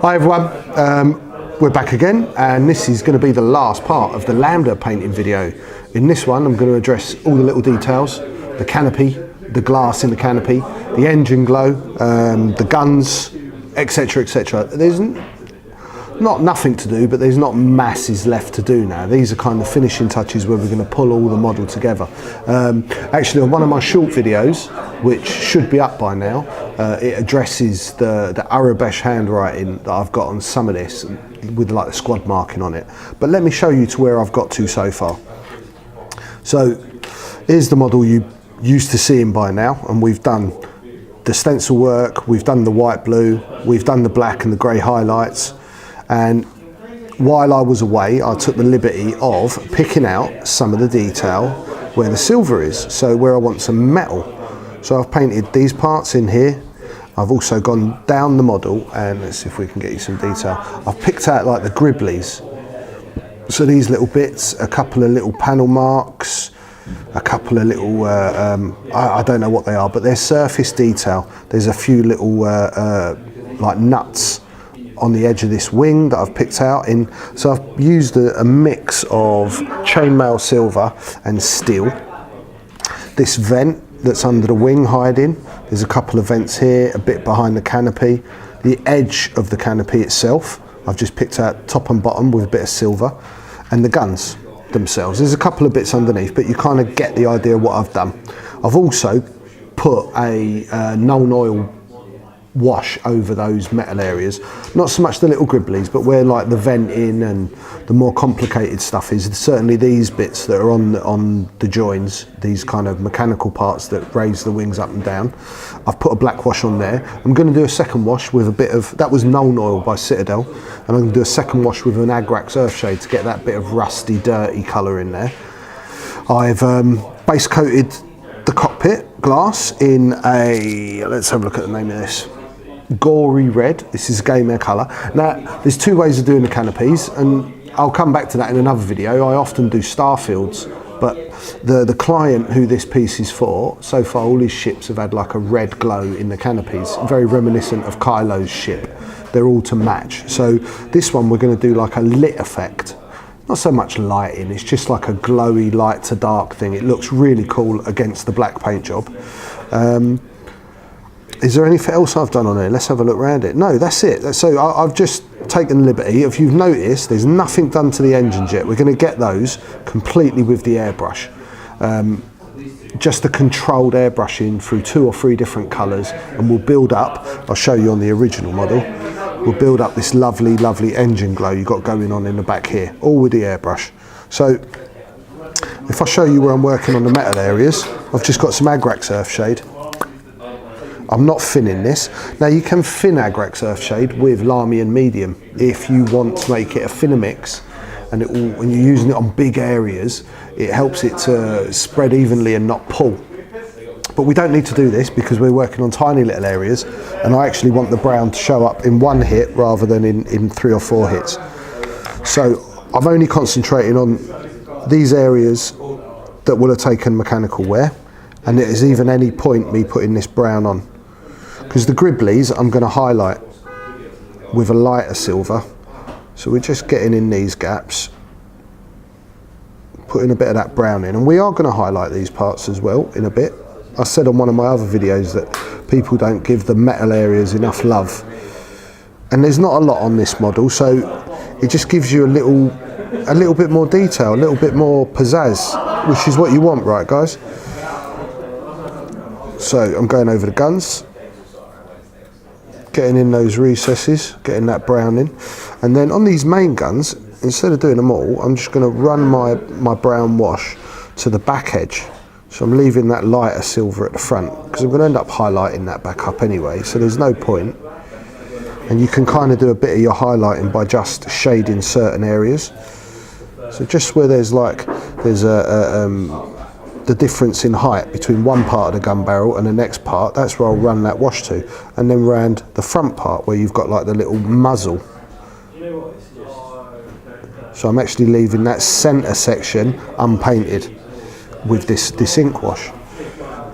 Hi everyone, we're back again, and this is going to be the last part of the Lambda painting video. In this one I'm going to address all the little details, the canopy, the glass in the canopy, the engine glow, the guns, etc, etc. There's not nothing to do, but there's not masses left to do now. These are kind of finishing touches where we're going to pull all the model together. Actually, on one of my short videos, which should be up by now, it addresses the Arabic handwriting that I've got on some of this with like the squad marking on it. But let me show you to where I've got to so far. So here's the model you used to seeing by now, and we've done the stencil work, we've done the white blue, we've done the black and the grey highlights. And while I was away, I took the liberty of picking out some of the detail where the silver is, so where I want some metal. So I've painted these parts in here. I've also gone down the model, and let's see if we can get you some detail. I've picked out like the gribblies. So these little bits, a couple of little panel marks, a couple of little, I don't know what they are, but they're surface detail. There's a few little like nuts on the edge of this wing that I've picked out in. So I've used a mix of chainmail silver and steel. This vent that's under the wing hiding, there's a couple of vents here, a bit behind the canopy. The edge of the canopy itself, I've just picked out top and bottom with a bit of silver, and the guns themselves. There's a couple of bits underneath, but you kind of get the idea of what I've done. I've also put a known oil wash over those metal areas, not so much the little gribblies, but where like the venting and the more complicated stuff is. Certainly these bits that are on the joins, these kind of mechanical parts that raise the wings up and down, I've put a black wash on there. I'm going to do a second wash with a bit of, that was known oil by Citadel, and I'm going to do a second wash with an Agrax Earthshade to get that bit of rusty, dirty colour in there. I've base coated the cockpit glass in a, let's have a look at the name of this, gory red. This is game air colour. Now there's two ways of doing the canopies, and I'll come back to that in another video. I often do star fields, but the client who this piece is for, so far all his ships have had like a red glow in the canopies, very reminiscent of Kylo's ship. They're all to match. So this one we're going to do like a lit effect, not so much lighting, it's just like a glowy light to dark thing. It looks really cool against the black paint job. Is there anything else I've done on it? Let's have a look around it. No, that's it. So I've just taken liberty. If you've noticed, there's nothing done to the engines yet. We're going to get those completely with the airbrush. Just a controlled airbrushing through 2 or 3 different colours, and we'll build up, I'll show you on the original model, we'll build up this lovely, lovely engine glow you've got going on in the back here, all with the airbrush. So if I show you where I'm working on the metal areas, I've just got some Agrax Earthshade. I'm not thinning this. Now you can thin Agrax Earthshade with Lamian medium if you want to make it a thinner mix, and it will, when you're using it on big areas, it helps it to spread evenly and not pull. But we don't need to do this because we're working on tiny little areas, and I actually want the brown to show up in one hit rather than in 3 or 4 hits. So I'm only concentrating on these areas that will have taken mechanical wear, and it is even any point me putting this brown on. Because the gribblies I'm going to highlight with a lighter silver, so we're just getting in these gaps, putting a bit of that brown in, and we are going to highlight these parts as well in a bit. I said on one of my other videos that people don't give the metal areas enough love, and there's not a lot on this model, so it just gives you a little bit more detail, a little bit more pizzazz, which is what you want, right guys? So I'm going over the guns, getting in those recesses, getting that brown in, and then on these main guns, instead of doing them all, I'm just going to run my brown wash to the back edge. So I'm leaving that lighter silver at the front, because I'm going to end up highlighting that back up anyway, so there's no point. And you can kind of do a bit of your highlighting by just shading certain areas. So just where there's the difference in height between one part of the gun barrel and the next part, that's where I'll run that wash to, and then round the front part where you've got like the little muzzle. So I'm actually leaving that centre section unpainted with this ink wash.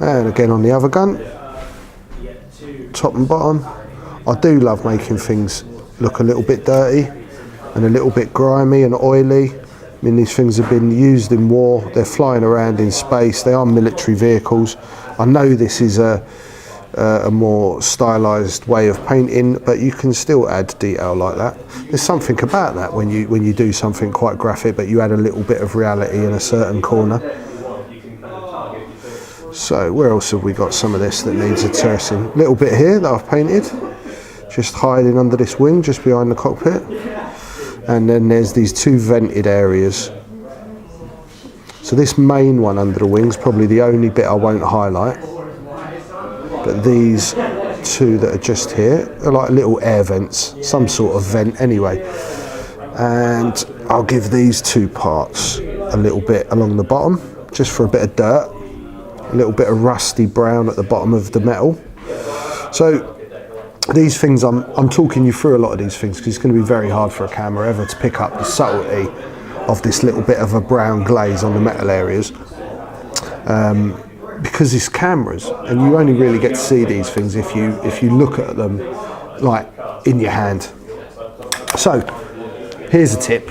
And again on the other gun, top and bottom. I do love making things look a little bit dirty and a little bit grimy and oily. I mean, these things have been used in war, they're flying around in space, they are military vehicles. I know this is a more stylized way of painting, but you can still add detail like that. There's something about that when you do something quite graphic, but you add a little bit of reality in a certain corner. So where else have we got some of this that needs a terracing? Little bit here that I've painted, just hiding under this wing, just behind the cockpit. And then there's these two vented areas. So this main one under the wing's probably the only bit I won't highlight. But these two that are just here are like little air vents, some sort of vent anyway. And I'll give these two parts a little bit along the bottom, just for a bit of dirt, a little bit of rusty brown at the bottom of the metal. So these things, I'm talking you through a lot of these things because it's going to be very hard for a camera ever to pick up the subtlety of this little bit of a brown glaze on the metal areas. Because it's cameras, and you only really get to see these things if you look at them like in your hand. So here's a tip: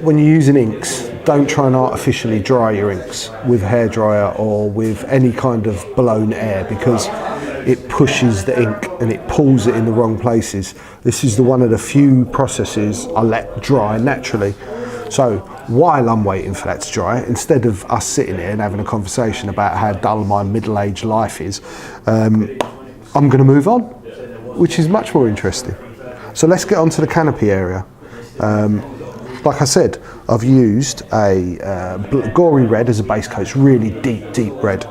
when you're using inks, don't try and artificially dry your inks with a hairdryer or with any kind of blown air, because it pushes the ink and it pulls it in the wrong places. This is one of the few processes I let dry naturally. So while I'm waiting for that to dry, instead of us sitting here and having a conversation about how dull my middle-aged life is, I'm going to move on, which is much more interesting. So let's get on to the canopy area. Like I said, I've used a gory red as a base coat. It's really deep red.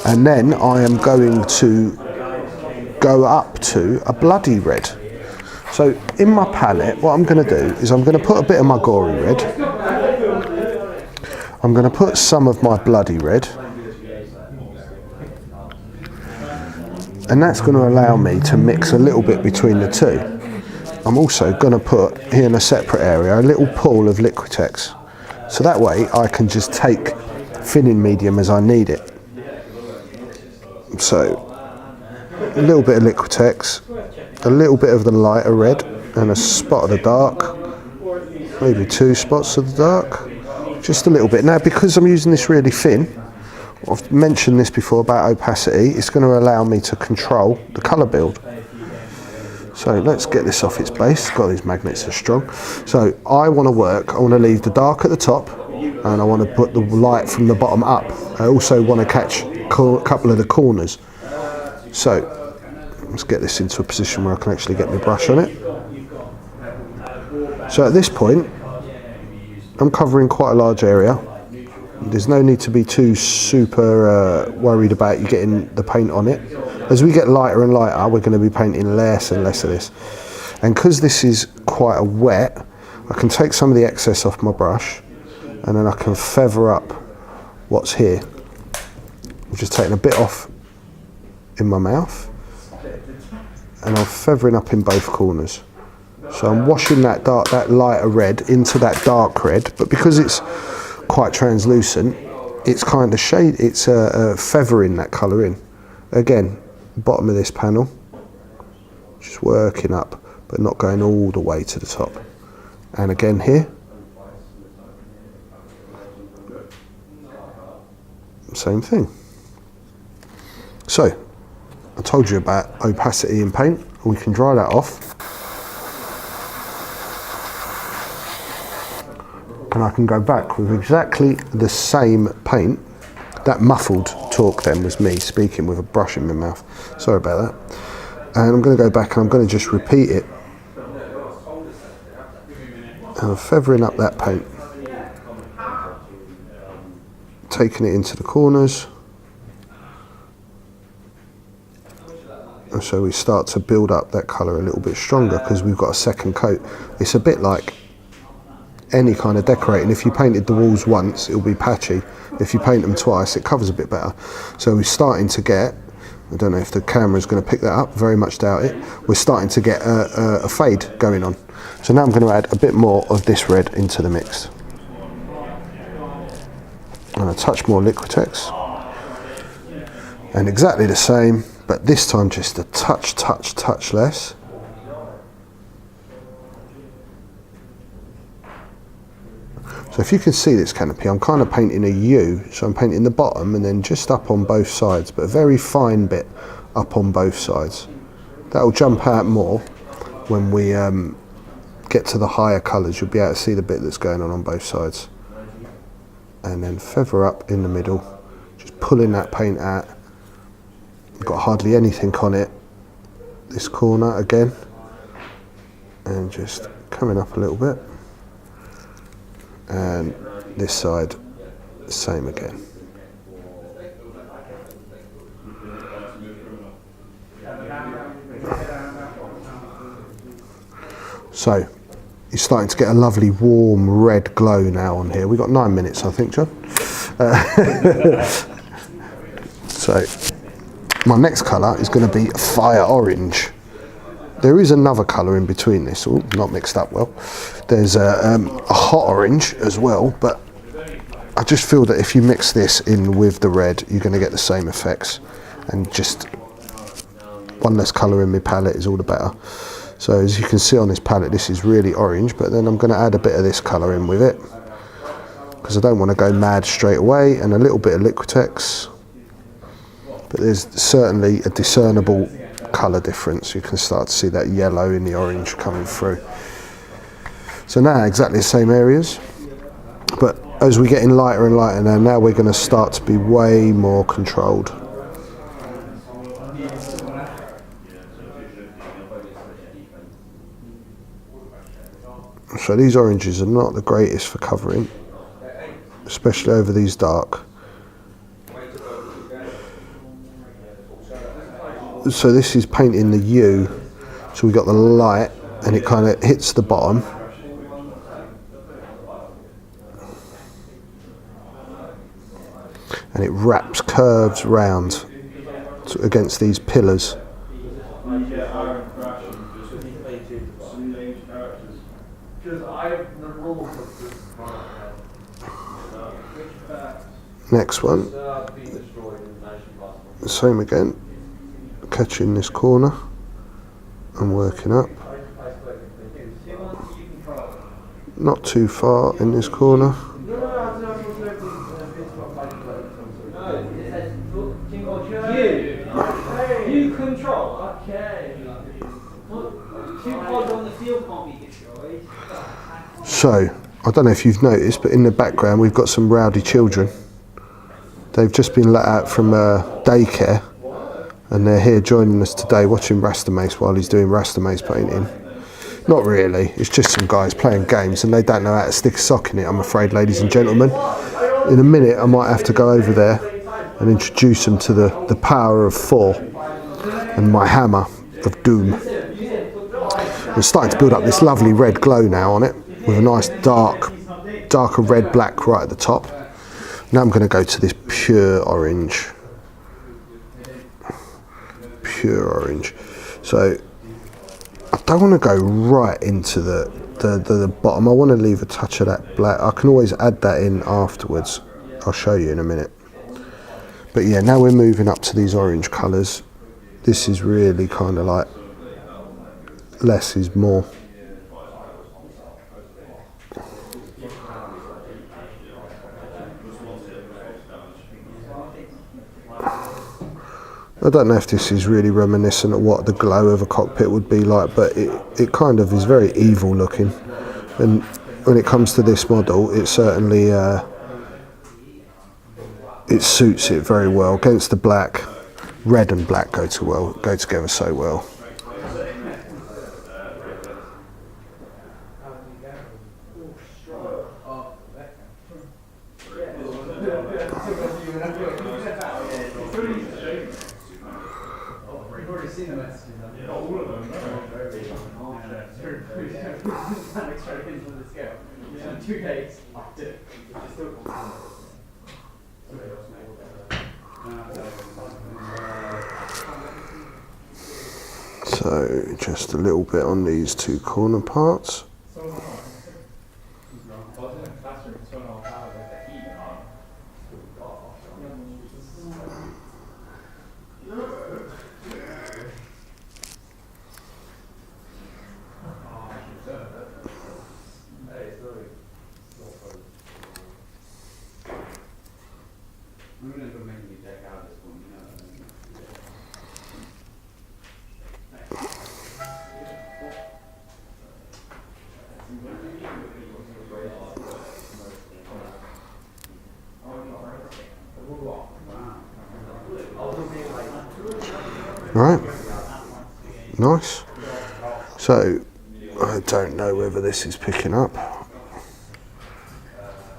And then I am going to go up to a bloody red. So in my palette, what I'm going to do is I'm going to put a bit of my gory red. I'm going to put some of my bloody red. And that's going to allow me to mix a little bit between the two. I'm also going to put here in a separate area a little pool of Liquitex. So that way I can just take thinning medium as I need it. So a little bit of Liquitex, a little bit of the lighter red, and a spot of the dark, maybe two spots of the dark, just a little bit. Now, because I'm using this really thin, I've mentioned this before about opacity, it's going to allow me to control the colour build. So let's get this off its base. God, these magnets are strong. So I want to leave the dark at the top, and I want to put the light from the bottom up. I also want to catch a couple of the corners. So let's get this into a position where I can actually get my brush on it. So at this point, I'm covering quite a large area. There's no need to be too super worried about you getting the paint on it. As we get lighter and lighter, we're going to be painting less and less of this. And because this is quite a wet, I can take some of the excess off my brush, and then I can feather up what's here. I'm just taking a bit off in my mouth, and I'm feathering up in both corners. So I'm washing that lighter red into that dark red, but because it's quite translucent, it's kind of shade, it's feathering that colour in. Again, bottom of this panel, just working up, but not going all the way to the top. And again here, same thing. So, I told you about opacity in paint. We can dry that off. And I can go back with exactly the same paint. That muffled talk then was me speaking with a brush in my mouth. Sorry about that. And I'm going to go back and I'm going to just repeat it. And I'm feathering up that paint. Taking it into the corners. And so we start to build up that colour a little bit stronger because we've got a second coat. It's a bit like any kind of decorating. If you painted the walls once, it'll be patchy. If you paint them twice, it covers a bit better. So we're starting to get, I don't know if the camera's going to pick that up, very much doubt it, we're starting to get a fade going on. So now I'm going to add a bit more of this red into the mix. And a touch more Liquitex. And exactly the same, but this time just a touch less. So if you can see this canopy, I'm kind of painting a U, so I'm painting the bottom and then just up on both sides, but a very fine bit up on both sides. That'll jump out more when we get to the higher colours. You'll be able to see the bit that's going on both sides. And then feather up in the middle, just pulling that paint out. Got hardly anything on it. This corner again, and just coming up a little bit. And this side, same again. So, you're starting to get a lovely warm red glow now on here. We've got 9 minutes, I think, John. So, my next colour is going to be fire orange. There is another colour in between this, not mixed up well. There's a hot orange as well, but I just feel that if you mix this in with the red, you're going to get the same effects. And just one less colour in my palette is all the better. So as you can see on this palette, this is really orange, but then I'm going to add a bit of this colour in with it, because I don't want to go mad straight away, and a little bit of Liquitex. But there's certainly a discernible colour difference. You can start to see that yellow in the orange coming through. So now exactly the same areas, but as we're getting lighter and lighter now we're going to start to be way more controlled. So these oranges are not the greatest for covering, especially over these dark. So this is painting the U, so we got the light and it kind of hits the bottom. And it wraps, curves round against these pillars. Next one, same again, catching this corner and working up. Not too far in this corner. You control. Okay. On the field can't be destroyed. So, I don't know if you've noticed, but in the background we've got some rowdy children. They've just been let out from daycare, and they're here joining us today watching Rasta Maice while he's doing Rasta Maice painting. Not really, it's just some guys playing games and they don't know how to stick a sock in it, I'm afraid, ladies and gentlemen. In a minute I might have to go over there and introduce them to the power of 4 and my hammer of doom. We're starting to build up this lovely red glow now on it, with a nice darker red black right at the top. Now I'm going to go to this pure orange. Pure orange. So I don't want to go right into the bottom. I want to leave a touch of that black. I can always add that in afterwards. I'll show you in a minute. But yeah, now we're moving up to these orange colours. This is really kind of like less is more. I don't know if this is really reminiscent of what the glow of a cockpit would be like, but it kind of is very evil looking. And when it comes to this model, it certainly it suits it very well against the black. Red and black go together so well. So just a little bit on these two corner parts. Right, nice. So I don't know whether this is picking up.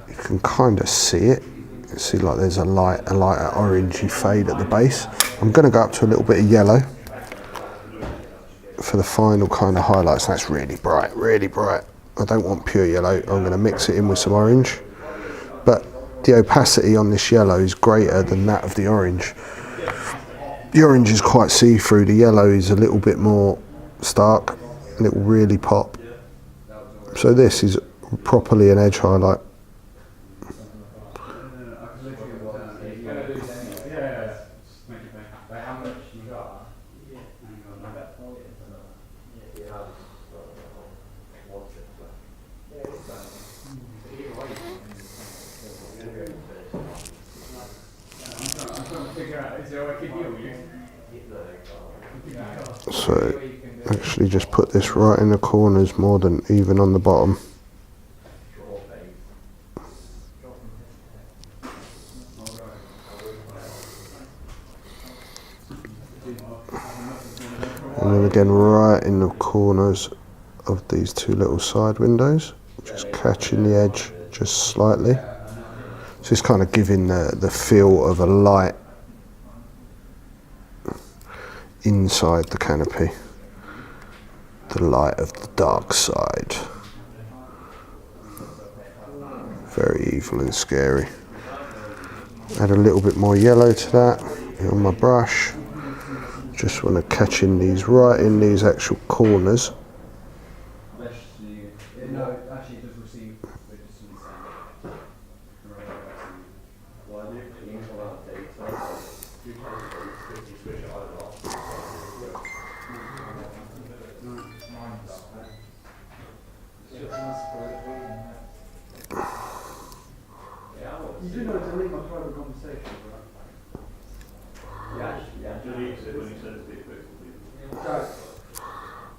You can kind of see it. You see like there's a lighter orangey fade at the base. I'm going to go up to a little bit of yellow for the final kind of highlights. That's really bright, really bright. I don't want pure yellow. I'm going to mix it in with some orange. But the opacity on this yellow is greater than that of the orange. The orange is quite see-through, the yellow is a little bit more stark, and it will really pop. So this is properly an edge highlight. So actually just put this right in the corners more than even on the bottom. And then again right in the corners of these two little side windows, just catching the edge just slightly. So it's kind of giving the feel of a light inside the canopy, the light of the dark side. Very evil and scary. Add a little bit more yellow to that on my brush. Just want to catch in these right in these actual corners. You do know to leave my private conversation, right? Yeah. Deletes it when he says the effectively.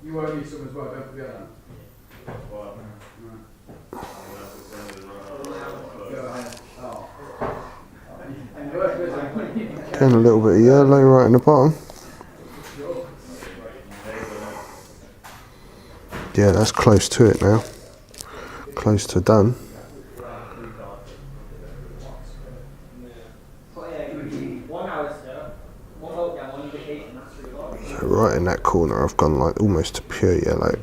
You won't need some as well, don't forget that. Again, a little bit of yellow right in the bottom. Yeah, that's close to it now. Close to done. So right in that corner I've gone like almost to pure yellow.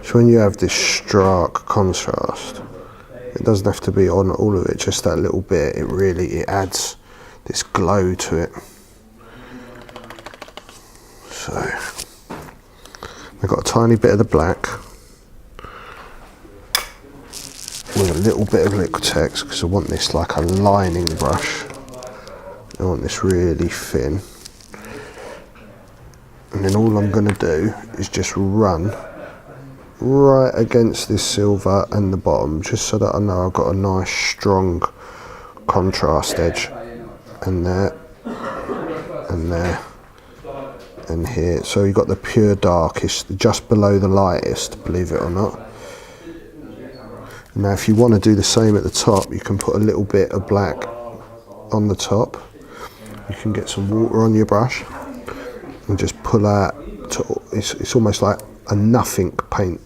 So when you have this stark contrast, it doesn't have to be on all of it, just that little bit, it adds this glow to it. So I've got a tiny bit of the black with a little bit of Liquitex because I want this like a lining brush. I want this really thin. And then all I'm going to do is just run right against this silver and the bottom, just so that I know I've got a nice strong contrast edge. And there, and there, and here. So you've got the pure darkest just below the lightest, believe it or not. Now if you want to do the same at the top, you can put a little bit of black on the top. You can get some water on your brush and just pull out to, it's almost like a nothing paint.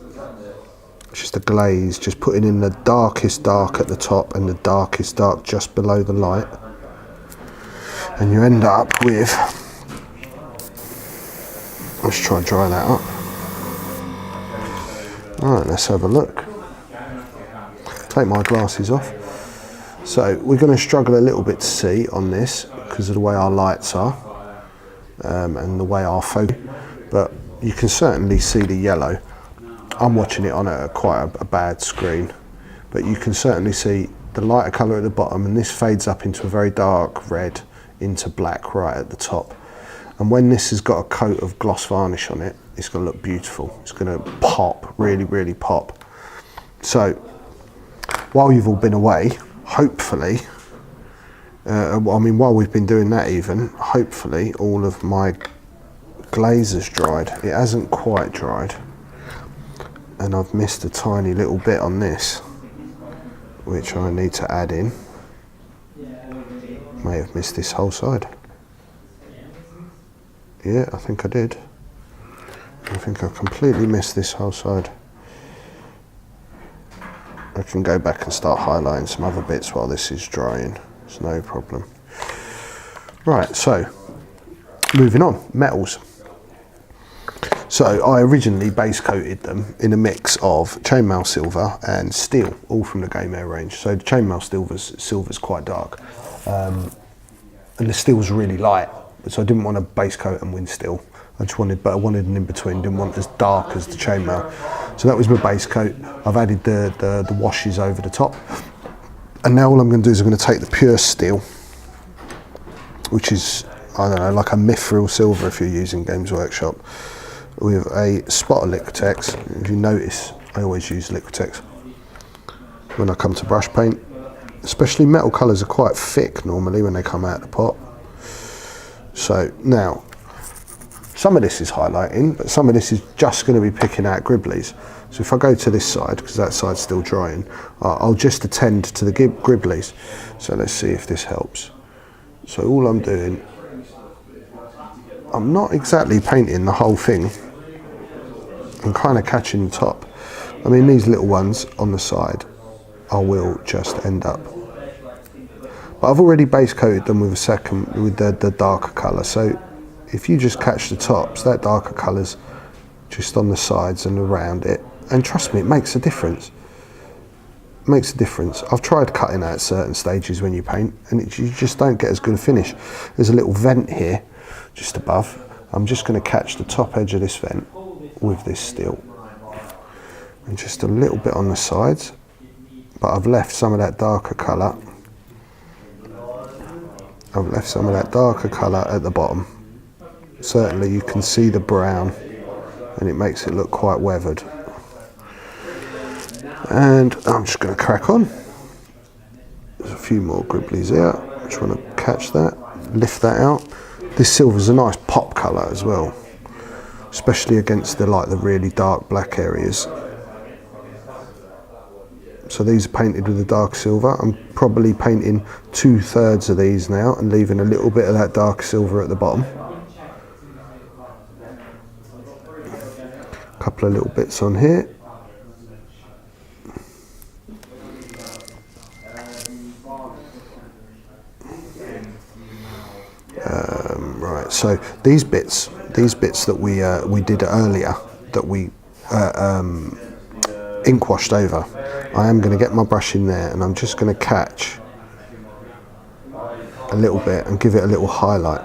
It's just a glaze, just putting in the darkest dark at the top and the darkest dark just below the light. And you end up with, let's try and dry that up. Alright, let's have a look. Take my glasses off. So we're going to struggle a little bit to see on this because of the way our lights are and the way our focus, but you can certainly see the yellow. I'm watching it on quite a bad screen, but you can certainly see the lighter colour at the bottom, and this fades up into a very dark red into black right at the top. And when this has got a coat of gloss varnish on it, it's going to look beautiful. It's going to pop, really, really pop. So while you've all been away, hopefully, while we've been doing that even, hopefully all of my glaze has dried. It hasn't quite dried. And I've missed a tiny little bit on this, which I need to add in. May have missed this whole side. Yeah, I think I did. I think I completely missed this whole side. I can go back and start highlighting some other bits while this is drying. It's no problem. Right, so moving on, metals. So I originally base coated them in a mix of chainmail silver and steel, all from the Game Air range. So the chainmail silver's quite dark, and the steel's really light. So I didn't want to base coat them with steel. I wanted an in between. Didn't want as dark as the chainmail. So that was my base coat. I've added the washes over the top, and now all I'm going to do is I'm going to take the pure steel, which is, I don't know, like a mithril silver if you're using Games Workshop, with a spot of Liquitex. If you notice, I always use Liquitex when I come to brush paint. Especially metal colours are quite thick normally when they come out of the pot. So now, some of this is highlighting, but some of this is just going to be picking out gribblies. So if I go to this side, because that side's still drying, I'll just attend to the gribblies. So let's see if this helps. So all I'm doing, I'm not exactly painting the whole thing. I'm kind of catching the top. I mean, these little ones on the side, I will just end up. But I've already base coated them with the darker colour. So if you just catch the tops, that darker colour's just on the sides and around it. And trust me, it makes a difference. It makes a difference. I've tried cutting out certain stages when you paint, and you just don't get as good a finish. There's a little vent here, just above. I'm just going to catch the top edge of this vent with this steel. And just a little bit on the sides, but I've left some of that darker colour. I've left some of that darker colour at the bottom. Certainly you can see the brown, and it makes it look quite weathered. And I'm just going to crack on. There's a few more gribblies here. I just want to catch that, lift that out. This silver's a nice pop colour as well, especially against the really dark black areas. So these are painted with the dark silver. I'm probably painting 2/3 of these now and leaving a little bit of that dark silver at the bottom. A couple of little bits on here. Right, so these bits that we did earlier, that we ink washed over, I am going to get my brush in there and I'm just going to catch a little bit and give it a little highlight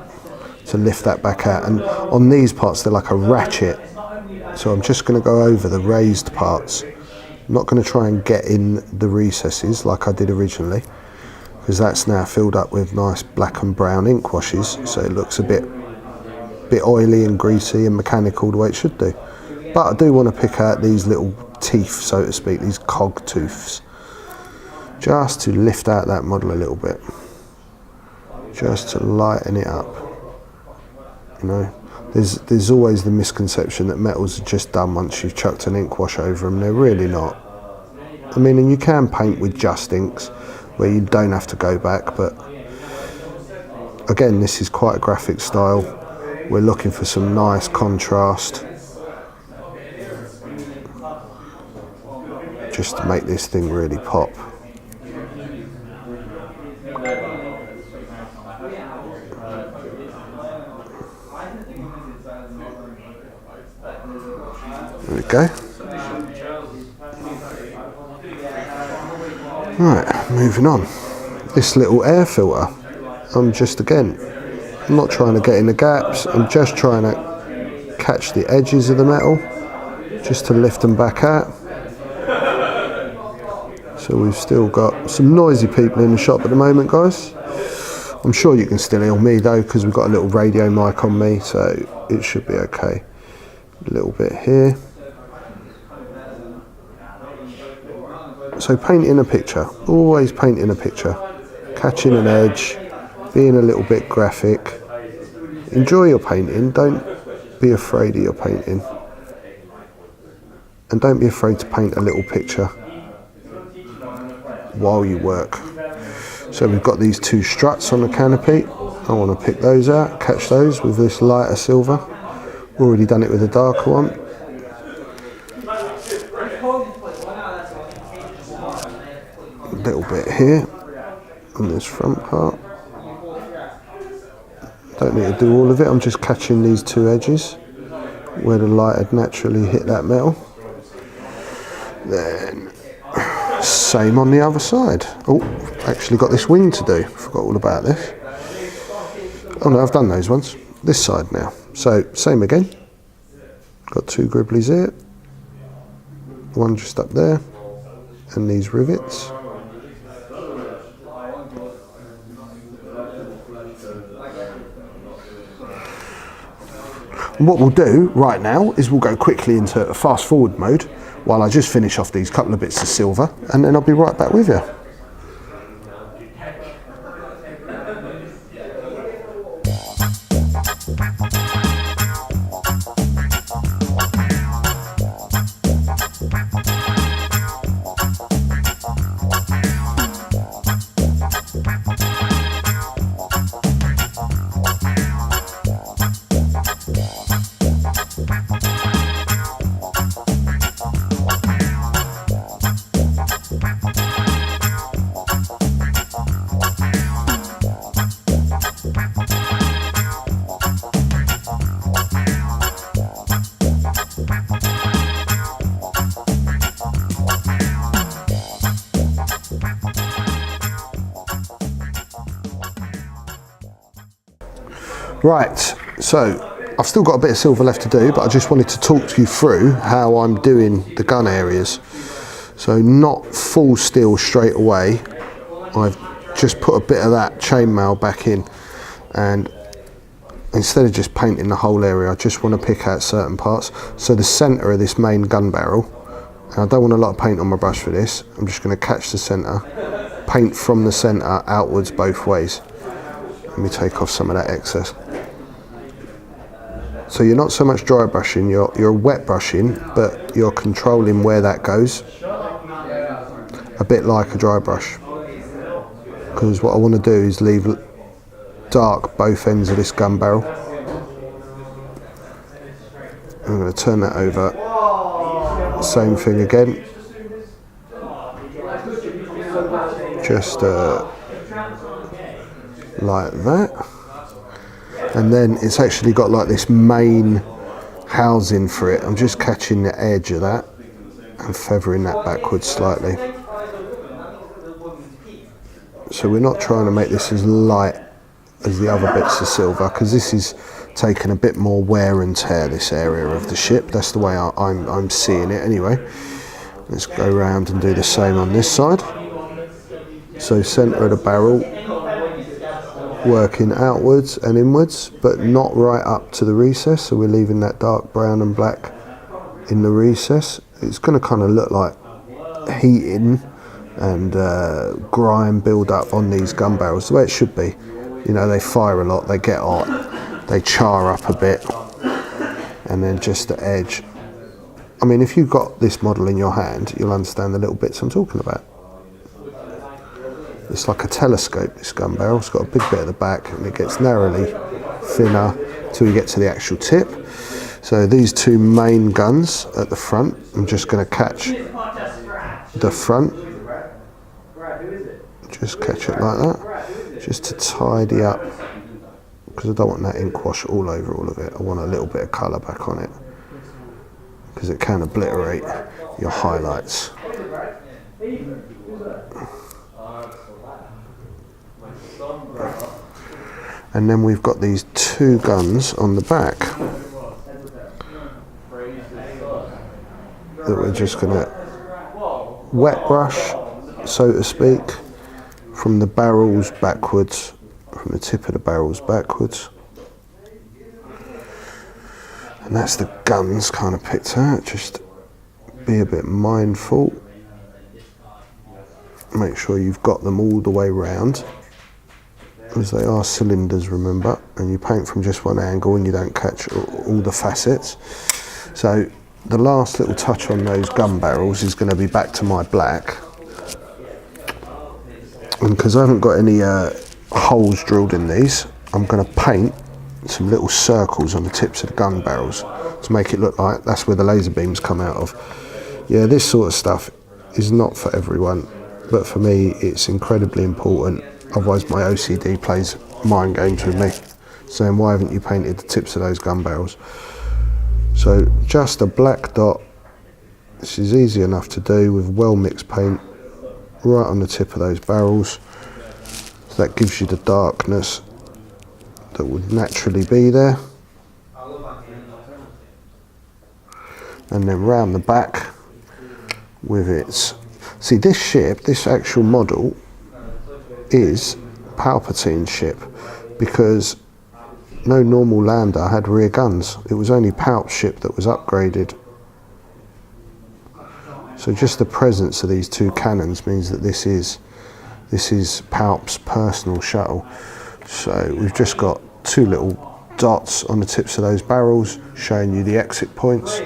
to lift that back out. And on these parts they're like a ratchet, so I'm just going to go over the raised parts. I'm not going to try and get in the recesses like I did originally, because that's now filled up with nice black and brown ink washes, so it looks a bit oily and greasy and mechanical the way it should do. But I do want to pick out these little teeth, so to speak, these cog tooths, just to lift out that model a little bit, just to lighten it up. You know, there's always the misconception that metals are just done once you've chucked an ink wash over them. They're really not. I mean, and you can paint with just inks where you don't have to go back, but again, this is quite a graphic style. We're looking for some nice contrast, just to make this thing really pop. There we go. Right, moving on. This little air filter, I'm not trying to get in the gaps, I'm just trying to catch the edges of the metal, just to lift them back out. So we've still got some noisy people in the shop at the moment, guys. I'm sure you can still hear me though, because we've got a little radio mic on me, so it should be okay. a little bit here. So painting a picture, always painting a picture, catching an edge, being a little bit graphic. Enjoy your painting, don't be afraid of your painting. And don't be afraid to paint a little picture while you work. So we've got these two struts on the canopy. I want to pick those out, catch those with this lighter silver. Already done it with a darker one. A little bit here on this front part. Don't need to do all of it, I'm just catching these two edges where the light had naturally hit that metal. Then same on the other side. Oh, actually got this wing to do, forgot all about this. Oh no, I've done those ones. This side now. So same again. Got two gribblies here. One just up there. And these rivets. And what we'll do right now is we'll go quickly into a fast forward mode while I just finish off these couple of bits of silver, and then I'll be right back with you. Right, so I've still got a bit of silver left to do, but I just wanted to talk you through how I'm doing the gun areas. So not full steel straight away, I've just put a bit of that chainmail back in, and instead of just painting the whole area, I just want to pick out certain parts. So the centre of this main gun barrel, and I don't want a lot of paint on my brush for this, I'm just going to catch the centre, paint from the centre outwards both ways. Let me take off some of that excess. So you're not so much dry brushing, you're wet brushing, but you're controlling where that goes. A bit like a dry brush. Because what I want to do is leave dark both ends of this gun barrel. I'm going to turn that over. Same thing again. Just like that. And then it's actually got like this main housing for it. I'm just catching the edge of that and feathering that backwards slightly. So we're not trying to make this as light as the other bits of silver, because this is taking a bit more wear and tear, this area of the ship. That's the way I'm seeing it anyway. Let's go around and do the same on this side. So centre of the barrel, working outwards and inwards, but not right up to the recess, so we're leaving that dark brown and black in the recess. It's going to kind of look like heating and grime build up on these gun barrels, the way it should be. You know, they fire a lot, they get hot, they char up a bit, and then just the edge. I mean, if you've got this model in your hand, you'll understand the little bits I'm talking about. It's like a telescope, this gun barrel. It's got a big bit at the back, and it gets narrowly thinner till you get to the actual tip. So these two main guns at the front, I'm just going to catch the front. Just catch it like that, just to tidy up, because I don't want that ink wash all over all of it. I want a little bit of colour back on it, because it can obliterate your highlights. And then we've got these two guns on the back that we're just going to wet brush, so to speak, from the barrels backwards, from the tip of the barrels backwards. And that's the guns kind of picked out. Just be a bit mindful. Make sure you've got them all the way round, because they are cylinders, remember, and you paint from just one angle and you don't catch all the facets. So the last little touch on those gun barrels is going to be back to my black, and because I haven't got any holes drilled in these, I'm going to paint some little circles on the tips of the gun barrels to make it look like that's where the laser beams come out of. Yeah, this sort of stuff is not for everyone, but for me it's incredibly important, otherwise my OCD plays mind games with me, saying why haven't you painted the tips of those gun barrels. So just a black dot. This is easy enough to do with well mixed paint right on the tip of those barrels, so that gives you the darkness that would naturally be there. And then round the back with its, see this ship, this actual model is Palpatine's ship, because no normal Lambda had rear guns. It was only Palp's ship that was upgraded. So just the presence of these two cannons means that this is Palp's personal shuttle. So we've just got two little dots on the tips of those barrels showing you the exit points.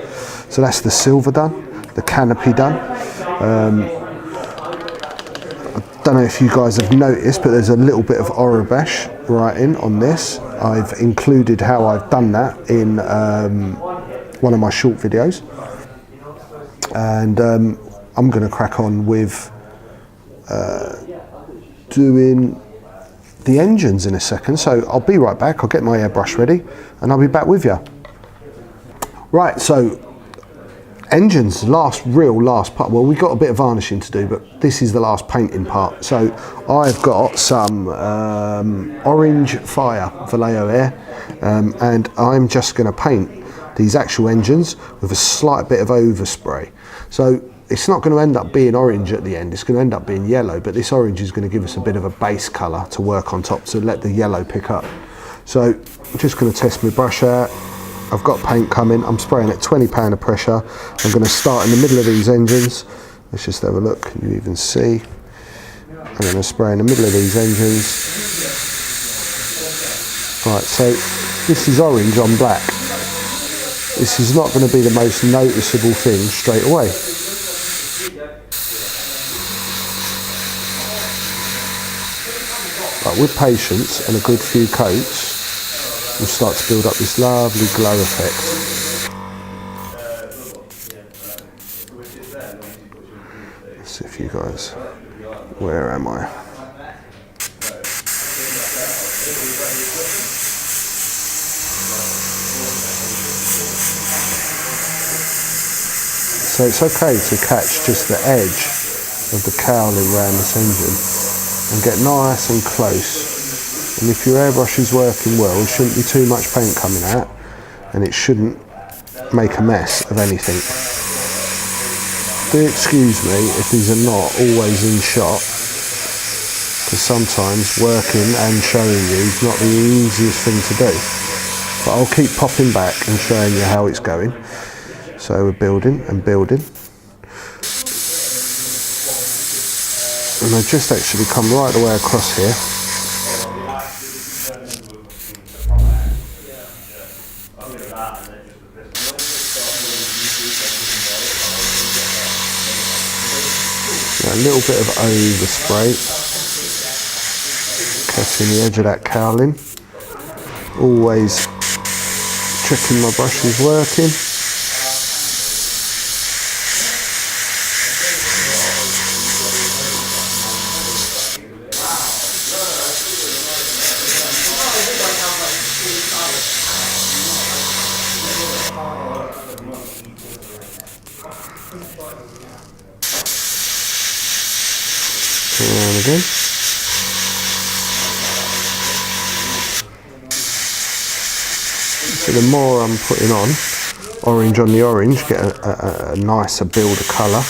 So that's the silver done, the canopy done. I don't know if you guys have noticed, but there's a little bit of Orobesh writing on this. I've included how I've done that in one of my short videos. And I'm going to crack on with doing the engines in a second. So I'll be right back. I'll get my airbrush ready and I'll be back with you. Right, so engines, last part. Well, we've got a bit of varnishing to do, but this is the last painting part. So I've got some orange fire Vallejo air, and I'm just going to paint these actual engines with a slight bit of overspray. So it's not going to end up being orange at the end, it's going to end up being yellow, but this orange is going to give us a bit of a base colour to work on top to let the yellow pick up. So I'm just going to test my brush out. I've got paint coming, I'm spraying at 20 pound of pressure. I'm going to start in the middle of these engines. Let's just have a look, can you even see? I'm going to spray in the middle of these engines. Right, so this is orange on black. This is not going to be the most noticeable thing straight away. But with patience and a good few coats, we'll start to build up this lovely glow effect. Let's see if you guys, where am I? So it's okay to catch just the edge of the cowling around this engine and get nice and close. And if your airbrush is working well, there shouldn't be too much paint coming out, and it shouldn't make a mess of anything. Do excuse me if these are not always in shot, because sometimes working and showing you is not the easiest thing to do. But I'll keep popping back and showing you how it's going. So we're building and building. And I just actually come right the way across here. A little bit of overspray, catching the edge of that cowling. Always checking my brush is working. Around again. So the more I'm putting on the orange, get a nicer build of colour.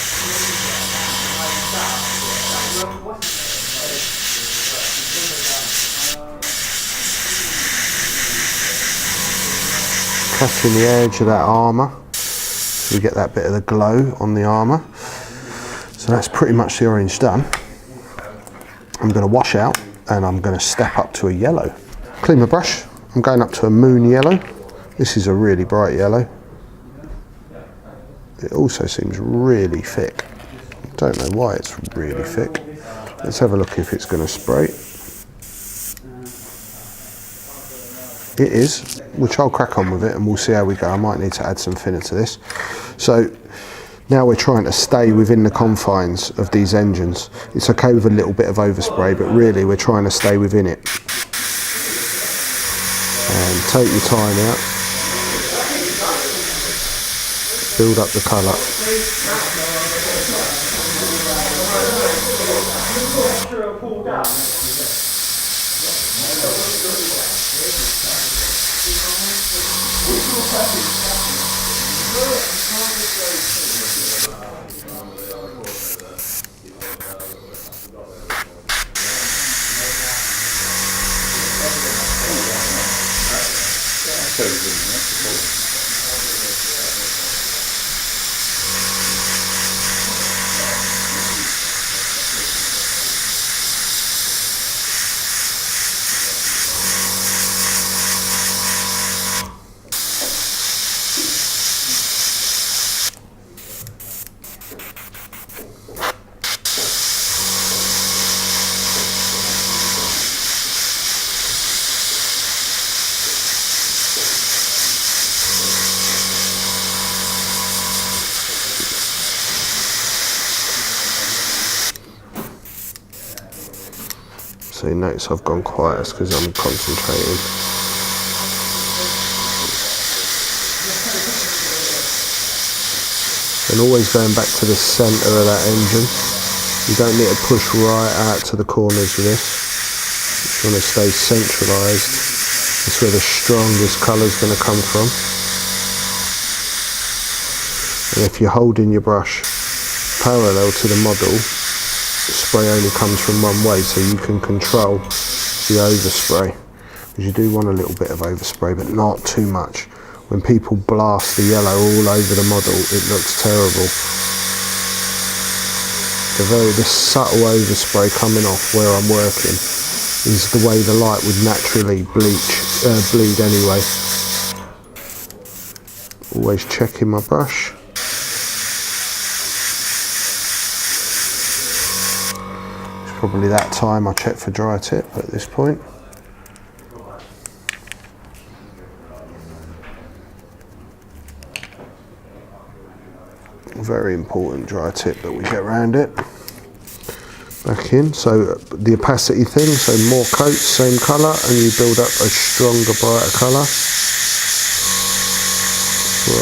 touching the edge of that armour, so we get that bit of the glow on the armour. So that's pretty much the orange done. I'm going to wash out and I'm going to step up to a yellow. Clean my brush. I'm going up to a moon yellow. This is a really bright yellow. It also seems really thick. I don't know why it's really thick. Let's have a look if it's going to spray. It is, which I'll crack on with it and we'll see how we go. I might need to add some thinner to this. So now we're trying to stay within the confines of these engines. It's okay with a little bit of overspray, but really we're trying to stay within it. And take your time out. Build up the colour. So you notice I've gone quiet, it's because I'm concentrating. And always going back to the centre of that engine. You don't need to push right out to the corners with this. You just want to stay centralised. That's where the strongest colour is going to come from. And if you're holding your brush parallel to the model, the spray only comes from one way, so you can control the overspray. Because you do want a little bit of overspray, but not too much. When people blast the yellow all over the model, it looks terrible. The subtle overspray coming off where I'm working is the way the light would naturally bleed anyway. Always checking my brush. Probably that time I check for dry tip at this point. Very important dry tip that we get around it. Back in, so the opacity thing, so more coats, same colour, and you build up a stronger, brighter colour.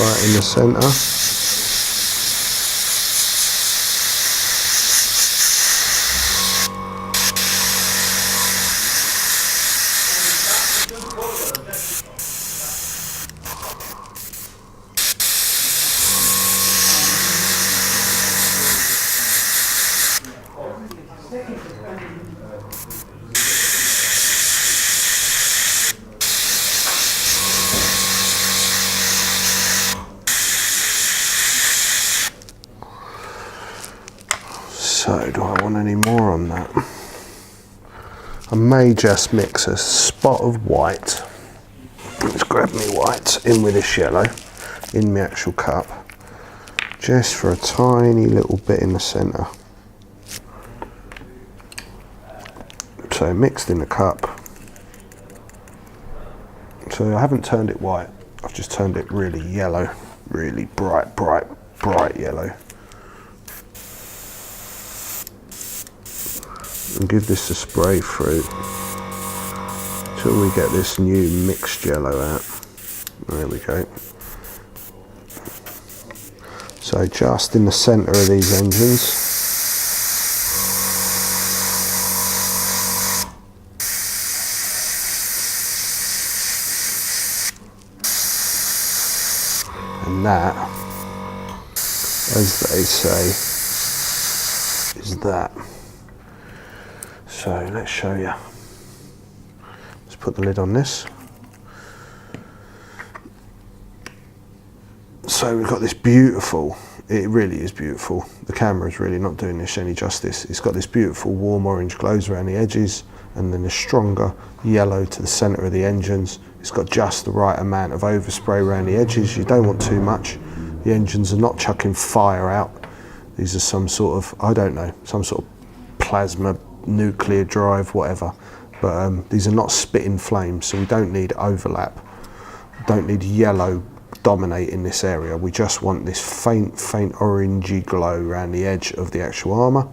Right in the centre. So, do I want any more on that? I may just mix a spot of white. Let's grab me white in with this yellow in my actual cup, just for a tiny little bit in the centre. So mixed in the cup. So I haven't turned it white, I've just turned it really yellow, really bright yellow. And give this a spray through until we get this new mixed yellow out. There we go. So just in the centre of these engines. And that, as they say, is that. So let's show you. Let's put the lid on this. So we've got this beautiful, it really is beautiful. The camera is really not doing this any justice. It's got this beautiful warm orange glows around the edges, and then a stronger yellow to the centre of the engines. It's got just the right amount of overspray around the edges. You don't want too much. The engines are not chucking fire out. These are some sort of, I don't know, some sort of plasma, nuclear drive, whatever. But these are not spitting flames, so we don't need overlap. Don't need yellow dominating this area. We just want this faint orangey glow around the edge of the actual armour.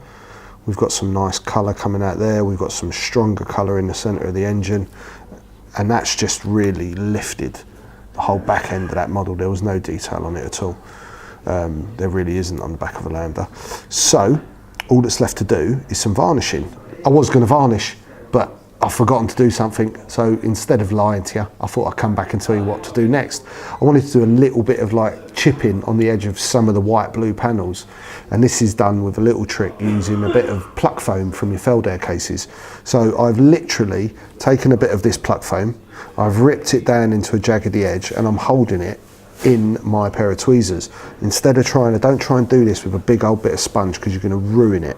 We've got some nice colour coming out there. We've got some stronger colour in the centre of the engine, and that's just really lifted the whole back end of that model. There was no detail on it at all. There really isn't on the back of a Lambda. So all that's left to do is some varnishing. I was going to varnish, but I've forgotten to do something, so instead of lying to you, I thought I'd come back and tell you what to do next. I wanted to do a little bit of like chipping on the edge of some of the white blue panels, and this is done with a little trick using a bit of pluck foam from your Feldair cases. So I've literally taken a bit of this pluck foam, I've ripped it down into a jaggedy edge, and I'm holding it in my pair of tweezers. Instead of don't try and do this with a big old bit of sponge, because you're going to ruin it.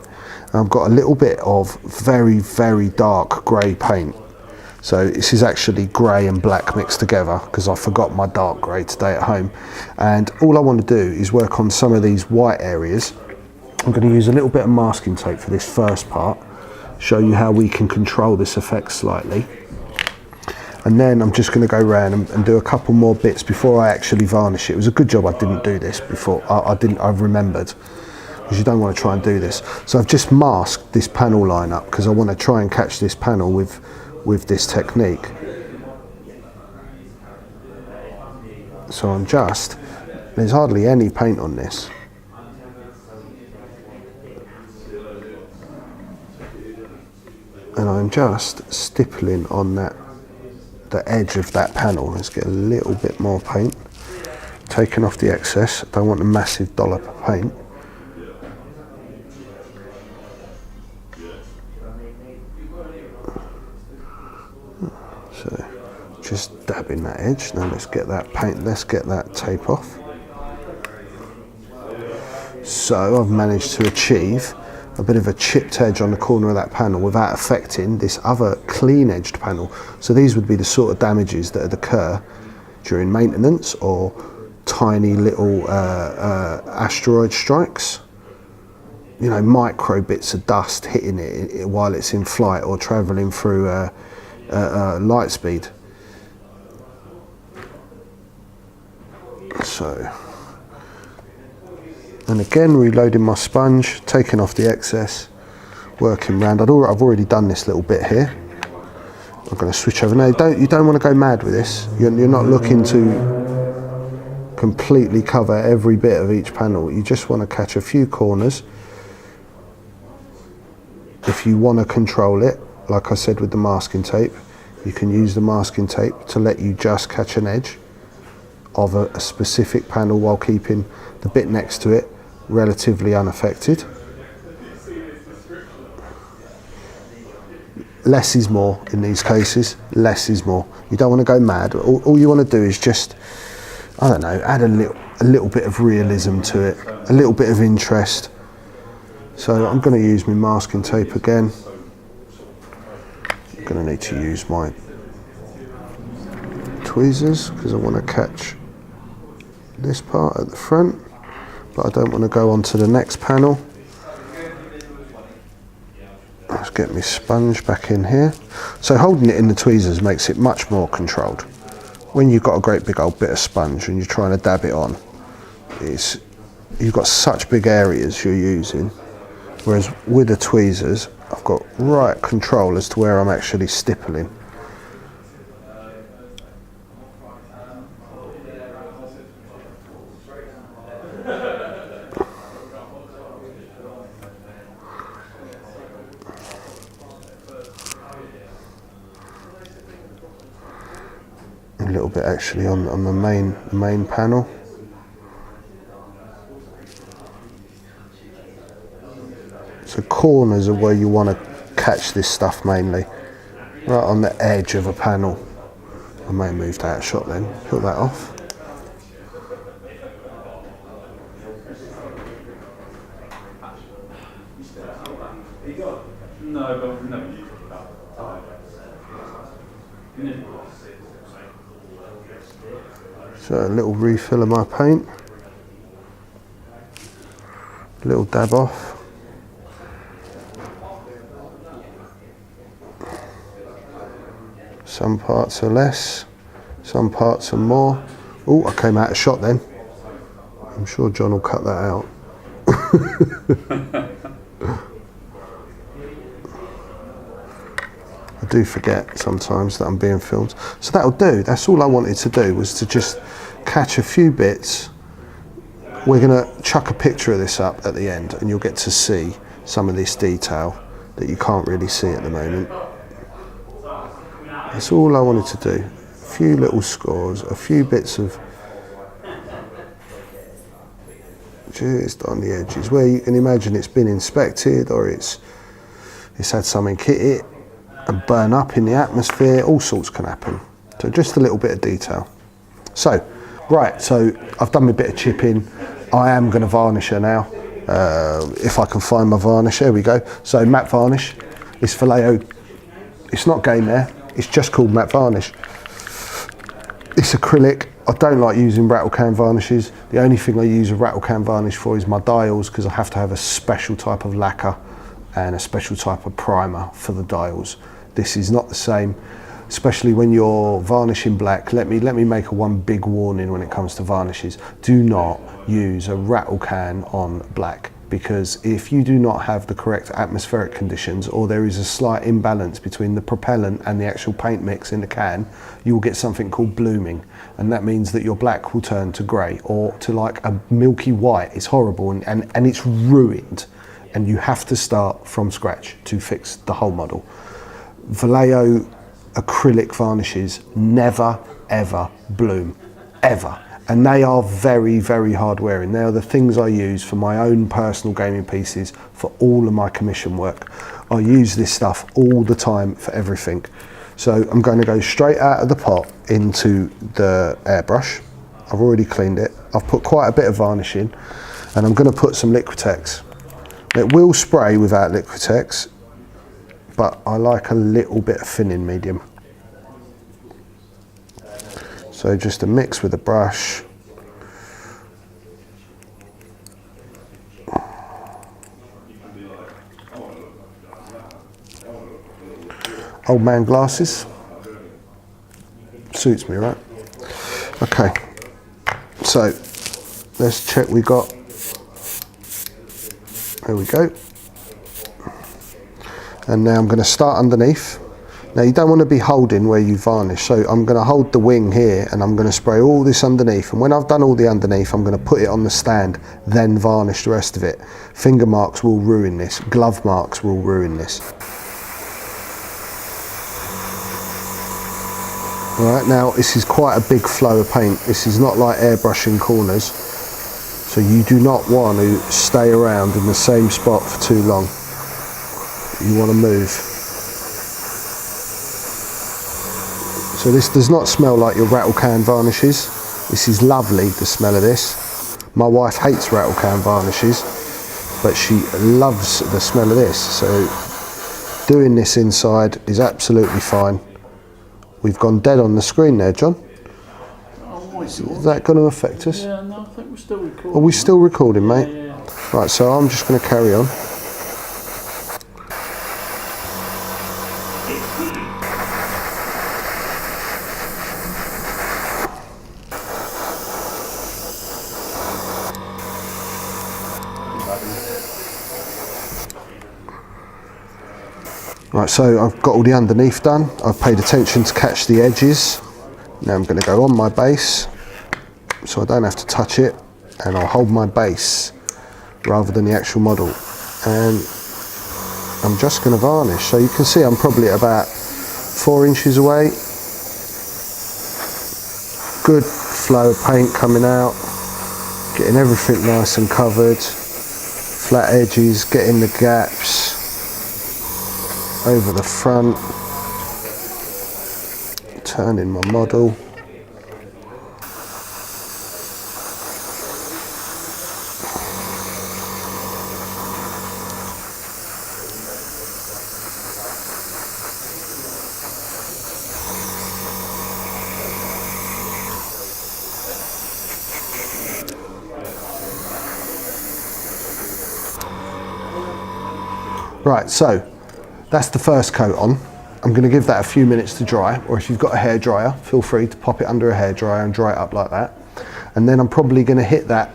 I've got a little bit of very dark grey paint. So this is actually grey and black mixed together, because I forgot my dark grey today at home. And all I want to do is work on some of these white areas. I'm going to use a little bit of masking tape for this first part, show you how we can control this effect slightly. And then I'm just going to go around and do a couple more bits before I actually varnish it. It was a good job I didn't do this before. I've remembered, because you don't want to try and do this. So I've just masked this panel line up, because I want to try and catch this panel with this technique. So there's hardly any paint on this. And I'm just stippling on the edge of that panel. Let's get a little bit more paint. Taking off the excess. I don't want a massive dollop of paint. So just dabbing that edge. Now let's get that paint, let's get that tape off. So I've managed to achieve a bit of a chipped edge on the corner of that panel without affecting this other clean edged panel. So these would be the sort of damages that would occur during maintenance or tiny little asteroid strikes. You know, micro bits of dust hitting it while it's in flight or travelling through light speed. So, and again reloading my sponge, taking off the excess, working round. I've already done this little bit here. I'm going to switch over now. You don't want to go mad with this. You're not looking to completely cover every bit of each panel. You just want to catch a few corners. If you want to control it, like I said with the masking tape, you can use the masking tape to let you just catch an edge of a specific panel while keeping the bit next to it relatively unaffected. Less is more in these cases. Less is more. You don't want to go mad. All you want to do is just, I don't know, add a little bit of realism to it, a little bit of interest. So I'm going to use my masking tape again. I'm going to need to use my tweezers because I want to catch this part at the front, but I don't want to go on to the next panel. Let's get my sponge back in here. So holding it in the tweezers makes it much more controlled. When you've got a great big old bit of sponge and you're trying to dab it on, you've got such big areas you're using, whereas with the tweezers I've got right control as to where I'm actually stippling. A little bit actually on the main panel. So corners are where you want to catch this stuff mainly, right on the edge of a panel. I may have moved out of shot then, put that off. No, but we've never used it. So a little refill of my paint, a little dab off. Some parts are less, some parts are more. Oh, I came out of shot then. I'm sure John will cut that out. I do forget sometimes that I'm being filmed. So that'll do. That's all I wanted to do, was to just catch a few bits. We're going to chuck a picture of this up at the end and you'll get to see some of this detail that you can't really see at the moment. That's all I wanted to do. A few little scores, a few bits of just on the edges where you can imagine it's been inspected or it's had something hit it and burn up in the atmosphere. All sorts can happen. So just a little bit of detail. So, right, so I've done my bit of chipping. I am going to varnish her now. If I can find my varnish, there we go. So matte varnish, it's Vallejo. It's not game there. It's just called matte varnish. It's acrylic. I don't like using rattle can varnishes. The only thing I use a rattle can varnish for is my dials, because I have to have a special type of lacquer and a special type of primer for the dials. This is not the same, especially when you're varnishing black. Let me make one big warning when it comes to varnishes. Do not use a rattle can on black, because if you do not have the correct atmospheric conditions, or there is a slight imbalance between the propellant and the actual paint mix in the can, you will get something called blooming, and that means that your black will turn to grey or to like a milky white. It's horrible and it's ruined, and you have to start from scratch to fix the whole model. Vallejo acrylic varnishes never ever bloom, ever. And they are very, very hard wearing. They are the things I use for my own personal gaming pieces, for all of my commission work. I use this stuff all the time for everything. So I'm going to go straight out of the pot into the airbrush. I've already cleaned it. I've put quite a bit of varnish in, and I'm going to put some Liquitex. It will spray without Liquitex, but I like a little bit of thinning medium. So just a mix with a brush. Old man glasses. Suits me, right? Okay. So let's check we got. There we go. And now I'm going to start underneath. Now you don't want to be holding where you varnish, so I'm going to hold the wing here and I'm going to spray all this underneath, and when I've done all the underneath I'm going to put it on the stand, then varnish the rest of it. Finger marks will ruin this, glove marks will ruin this. Alright, now this is quite a big flow of paint. This is not like airbrushing corners, so you do not want to stay around in the same spot for too long. You want to move. So this does not smell like your rattle can varnishes. This is lovely, the smell of this. My wife hates rattle can varnishes, but she loves the smell of this. So doing this inside is absolutely fine. We've gone dead on the screen there, John. Oh, Is that going to affect us? Yeah, no, I think we're still recording. Are we still recording, mate? Yeah. Right, so I'm just going to carry on. Right, so I've got all the underneath done. I've paid attention to catch the edges. Now I'm going to go on my base, so I don't have to touch it, and I'll hold my base rather than the actual model. And I'm just going to varnish. So you can see I'm probably at about 4 inches away. Good flow of paint coming out, getting everything nice and covered. Flat edges, getting the gaps over the front, turning my model. Right, so that's the first coat on. I'm going to give that a few minutes to dry, or if you've got a hairdryer, feel free to pop it under a hairdryer and dry it up like that. And then I'm probably going to hit that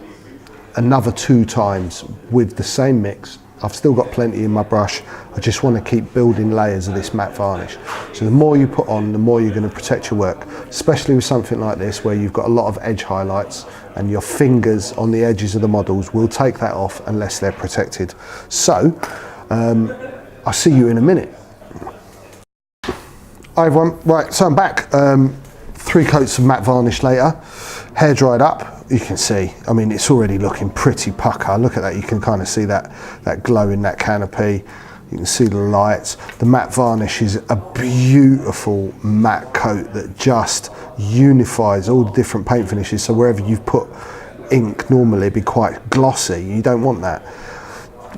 another 2 times with the same mix. I've still got plenty in my brush. I just want to keep building layers of this matte varnish. So the more you put on, the more you're going to protect your work, especially with something like this where you've got a lot of edge highlights and your fingers on the edges of the models will take that off unless they're protected. So I'll see you in a minute. Hi everyone, right, so I'm back. 3 coats of matte varnish later, hair dried up. You can see, I mean, it's already looking pretty pucker. Look at that, you can kind of see that glow in that canopy. You can see the lights. The matte varnish is a beautiful matte coat that just unifies all the different paint finishes. So wherever you've put ink, normally it'd be quite glossy. You don't want that.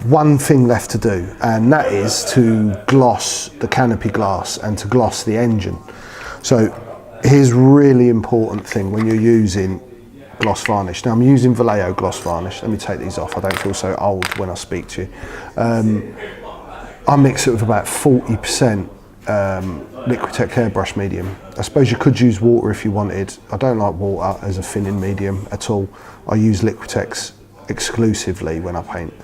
One thing left to do, and that is to gloss the canopy glass and to gloss the engine. So here's a really important thing when you're using gloss varnish. Now I'm using Vallejo gloss varnish. Let me take these off. I don't feel so old when I speak to you. I mix it with about 40% Liquitex hairbrush medium. I suppose you could use water if you wanted. I don't like water as a thinning medium at all. I use Liquitex exclusively when I paint.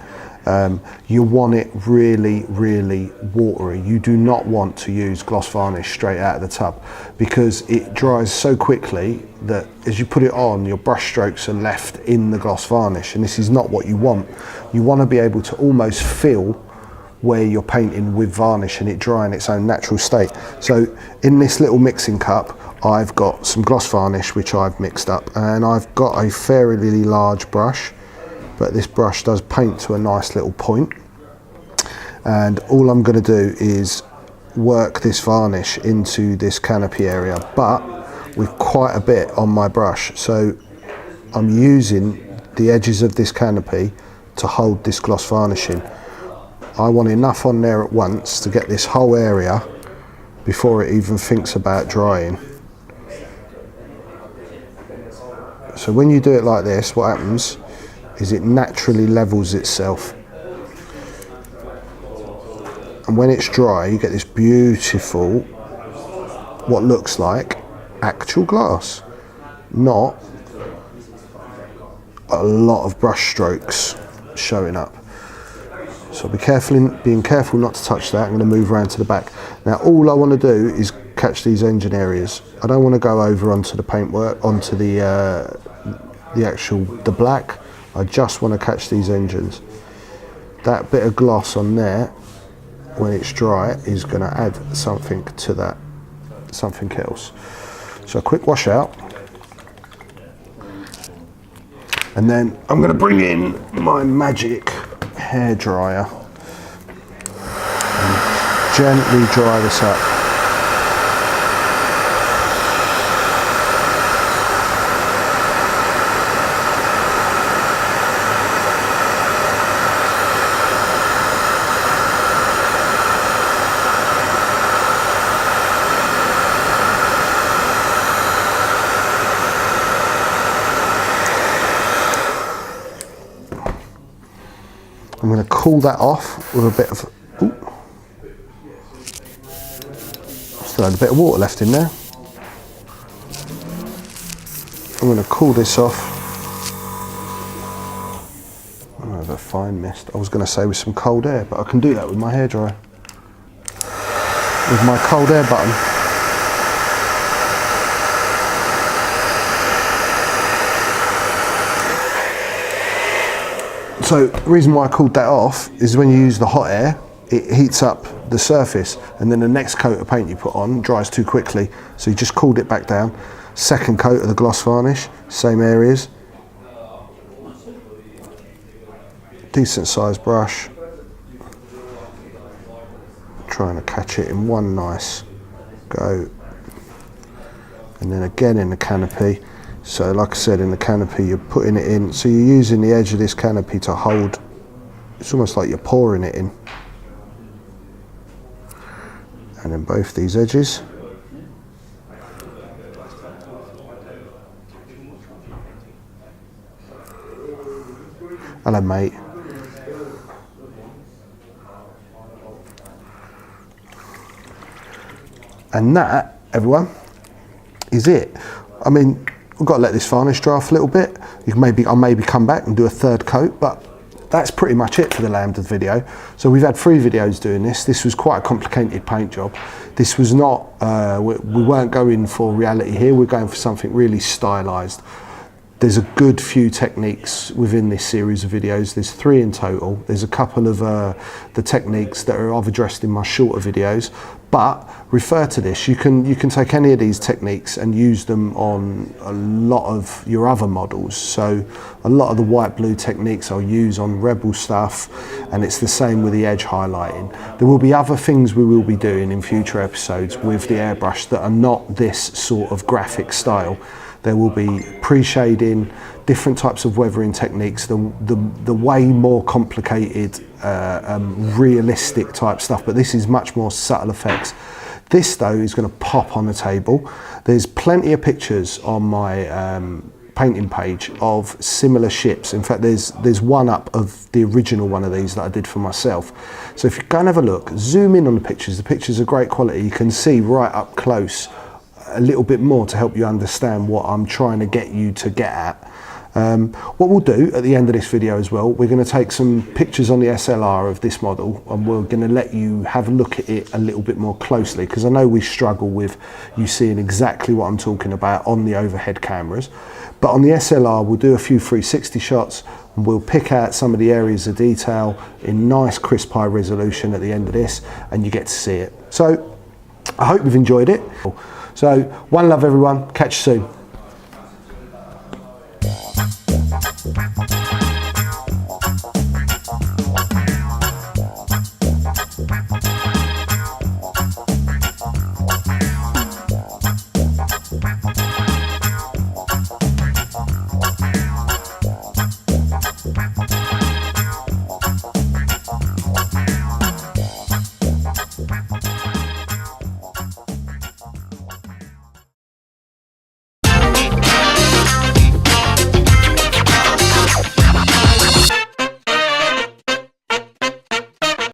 You want it really, really watery. You do not want to use gloss varnish straight out of the tub because it dries so quickly that as you put it on, your brush strokes are left in the gloss varnish, and this is not what you want. You want to be able to almost feel where you're painting with varnish and it dry in its own natural state. So in this little mixing cup, I've got some gloss varnish which I've mixed up, and I've got a fairly large brush. But this brush does paint to a nice little point, and all I'm going to do is work this varnish into this canopy area, but with quite a bit on my brush. So I'm using the edges of this canopy to hold this gloss varnish in. I want enough on there at once to get this whole area before it even thinks about drying. So when you do it like this, what happens is it naturally levels itself, and when it's dry you get this beautiful, what looks like actual glass, not a lot of brush strokes showing up. So being careful not to touch that. I'm going to move around to the back. Now all I want to do is catch these engine areas. I don't want to go over onto the paintwork, onto the black. I just want to catch these engines. That bit of gloss on there, when it's dry, is going to add something to that, something else. So a quick wash out. And then I'm going to bring in my magic hairdryer and gently dry this up. I'm going to cool that off with a bit of, still had a bit of water left in there. I'm going to cool this off. I have a fine mist. I was going to say with some cold air, but I can do that with my hairdryer. With my cold air button. So the reason why I cooled that off is when you use the hot air, it heats up the surface, and then the next coat of paint you put on dries too quickly. So you just cooled it back down. Second coat of the gloss varnish, same areas. Decent sized brush. Trying to catch it in one nice go. And then again in the canopy. So like I said, in the canopy you're putting it in, so you're using the edge of this canopy to hold, it's almost like you're pouring it in. And then both these edges. Hello mate. And that, everyone, is it. I mean, we've got to let this varnish dry off a little bit. I'll maybe come back and do a third coat, but that's pretty much it for the Lambda video. So we've had 3 videos doing this. This was quite a complicated paint job. This was not, we weren't going for reality here. We're going for something really stylized. There's a good few techniques within this series of videos. There's 3 in total. There's a couple of the techniques that I've addressed in my shorter videos, but refer to this. You can take any of these techniques and use them on a lot of your other models. So a lot of the white blue techniques I'll use on Rebel stuff, and it's the same with the edge highlighting. There will be other things we will be doing in future episodes with the airbrush that are not this sort of graphic style. There will be pre-shading, different types of weathering techniques, the way more complicated, realistic type stuff, but this is much more subtle effects. This though is going to pop on the table. There's plenty of pictures on my painting page of similar ships. In fact, there's one up of the original one of these that I did for myself. So if you go and have a look, zoom in on the pictures are great quality. You can see right up close a little bit more to help you understand what I'm trying to get you to get at. What we'll do at the end of this video as well, we're going to take some pictures on the SLR of this model, and we're going to let you have a look at it a little bit more closely, because I know we struggle with you seeing exactly what I'm talking about on the overhead cameras. But on the SLR, we'll do a few 360 shots, and we'll pick out some of the areas of detail in nice crisp high resolution at the end of this, and you get to see it. So I hope you've enjoyed it. So one love everyone, catch you soon.